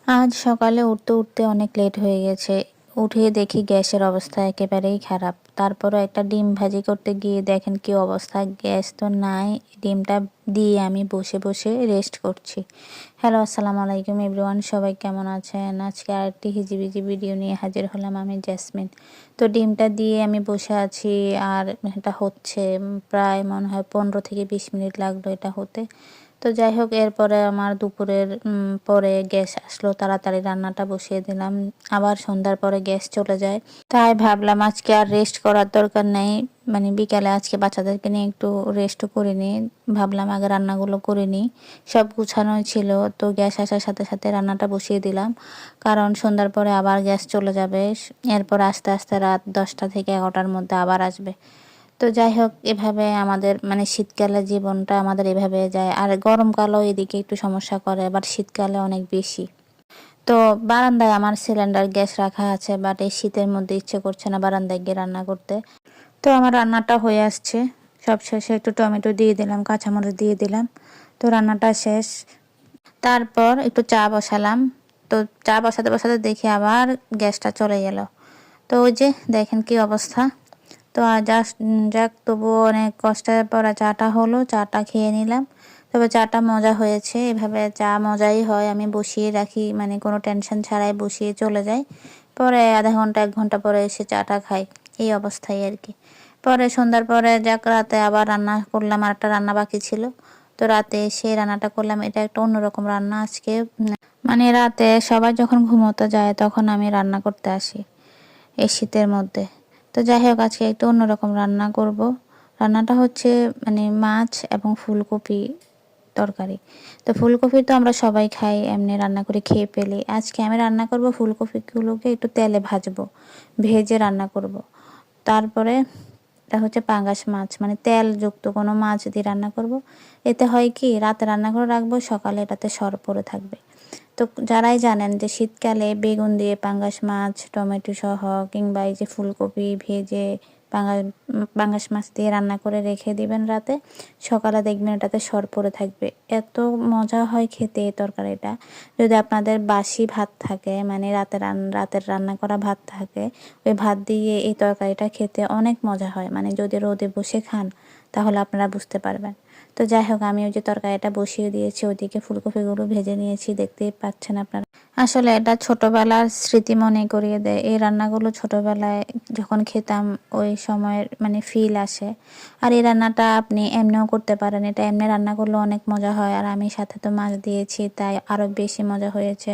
আজ সকালে উঠতে উঠতে অনেক লেট হয়ে গেছে। উঠে দেখি গ্যাসের অবস্থা একেবারেই খারাপ। তারপরও একটা ডিম ভাজি করতে গিয়ে দেখেন কি অবস্থা, গ্যাস তো নাই। ডিমটা দিয়ে আমি বসে বসে রেস্ট করছি। হ্যালো, আসসালামু আলাইকুম এভরিওয়ান, সবাই কেমন আছেন? আজকে আরেকটি হিজিবিজি ভিডিও নিয়ে হাজির হলাম আমি, জেসমিন। তো ডিমটা দিয়ে আমি বসে আছি আর এটা হচ্ছে প্রায় মনে হয় 15 থেকে 20 মিনিট লাগলো এটা হতে। তো যাই হোক, এরপরে আমার দুপুরের পরে গ্যাস আসলো, তাড়াতাড়ি রান্নাটা বসিয়ে দিলাম। আবার সন্ধ্যার পরে গ্যাস চলে যায়, তাই ভাবলাম আজকে আর রেস্ট করার দরকার নেই। মানে বিকালে আজকে বাচ্চাদেরকে নিয়ে একটু রেস্টও করে নিই। ভাবলাম আগে রান্নাগুলো করে নিই, সব গুছানোই ছিল। তো গ্যাস আসার সাথে সাথে রান্নাটা বসিয়ে দিলাম, কারণ সন্ধ্যার পরে আবার গ্যাস চলে যাবে। এরপর আস্তে আস্তে রাত 10টা থেকে 11টার মধ্যে আবার আসবে। তো যাই হোক, এভাবে আমাদের মানে শীতকালে জীবনটা আমাদের এভাবে যায়। আর গরমকালেও এদিকে একটু সমস্যা করে, আবার শীতকালে অনেক বেশি। তো বারান্দায় আমার সিলিন্ডার গ্যাস রাখা আছে, বাট এই শীতের মধ্যে ইচ্ছে করছে না বারান্দায় গিয়ে রান্না করতে। তো আমার রান্নাটা হয়ে আসছে, সব শেষে একটু টমেটো দিয়ে দিলাম, কাঁচামরিচ দিয়ে দিলাম। তো রান্নাটা শেষ। তারপর একটু চা বসালাম। তো চা বসাতে বসাতে দেখি আবার গ্যাসটা চলে গেল। তো ওই যে দেখেন কি অবস্থা। তো জাস্ট যাক, তবুও অনেক কষ্টের পরে চাটা হলো, চাটা খেয়ে নিলাম। তবে চাটা মজা হয়েছে, এভাবে চা মজাই হয়। আমি বসিয়ে রাখি, মানে কোনো টেনশন ছাড়াই বসিয়ে চলে যাই। পরে আধা ঘন্টা 1 ঘন্টা পরে এসে চাটা খাই, এই অবস্থায় আর কি। পরে সন্ধ্যার পরে যাক, রাতে আবার রান্না করলাম, আর একটা রান্না বাকি ছিল। তো রাতে এসে রান্নাটা করলাম, এটা একটা অন্যরকম রান্না আজকে। মানে রাতে সবাই যখন ঘুমোতে যায় তখন আমি রান্না করতে আসি এই শীতের মধ্যে। তো যাই হোক, আজকে একটু অন্যরকম রান্না করব। রান্নাটা হচ্ছে মানে মাছ এবং ফুলকপি তরকারি। তো ফুলকপি তো আমরা সবাই খাই, এমনি রান্না করে খেয়ে ফেলি। আজকে আমি রান্না করব ফুলকপিগুলোকে একটু তেলে ভাজবো, ভেজে রান্না করব। তারপরে এটা হচ্ছে পাঙ্গাস মাছ, মানে তেলযুক্ত কোনো মাছ দিয়ে রান্না করব। এতে হয় কি, রাতে রান্না করে রাখবো, সকালে এটাতে সর পড়ে থাকবে। তো যারাই জানেন যে শীতকালে বেগুন দিয়ে পাঙ্গাস মাছ, টমেটো সহ কিংবা এই যে ফুলকপি ভেজে পাঙ্গাস মাছ দিয়ে রান্না করে রেখে দিবেন রাতে, সকালে দেখবেন এটাতে সর পড়ে থাকবে। এত মজা হয় খেতে এই তরকারিটা। যদি আপনাদের বাসি ভাত থাকে, মানে রাতের রান্না করা ভাত থাকে, ওই ভাত দিয়ে এই তরকারিটা খেতে অনেক মজা হয়। মানে যদি রোদে বসে খান তাহলে আপনারা বুঝতে পারবেন। তো যাই হোক, আমি ওই যে তরকারিটা বসিয়ে দিয়েছি, ওইদিকে ফুলকপিগুলো ভেজে নিয়েছি, দেখতেই পাচ্ছেন আপনারা। আসলে এটা ছোটবেলার স্মৃতি মনে করিয়ে দেয়। এই রান্নাগুলো ছোটবেলায় যখন খেতাম ওই সময়ের মানে ফিল আসে। আর এই রান্নাটা আপনি এমনিও করতে পারেন, এটা এমনি রান্না করলে অনেক মজা হয়। আর আমি সাথে তো মাছ দিয়েছি, তাই আরও বেশি মজা হয়েছে।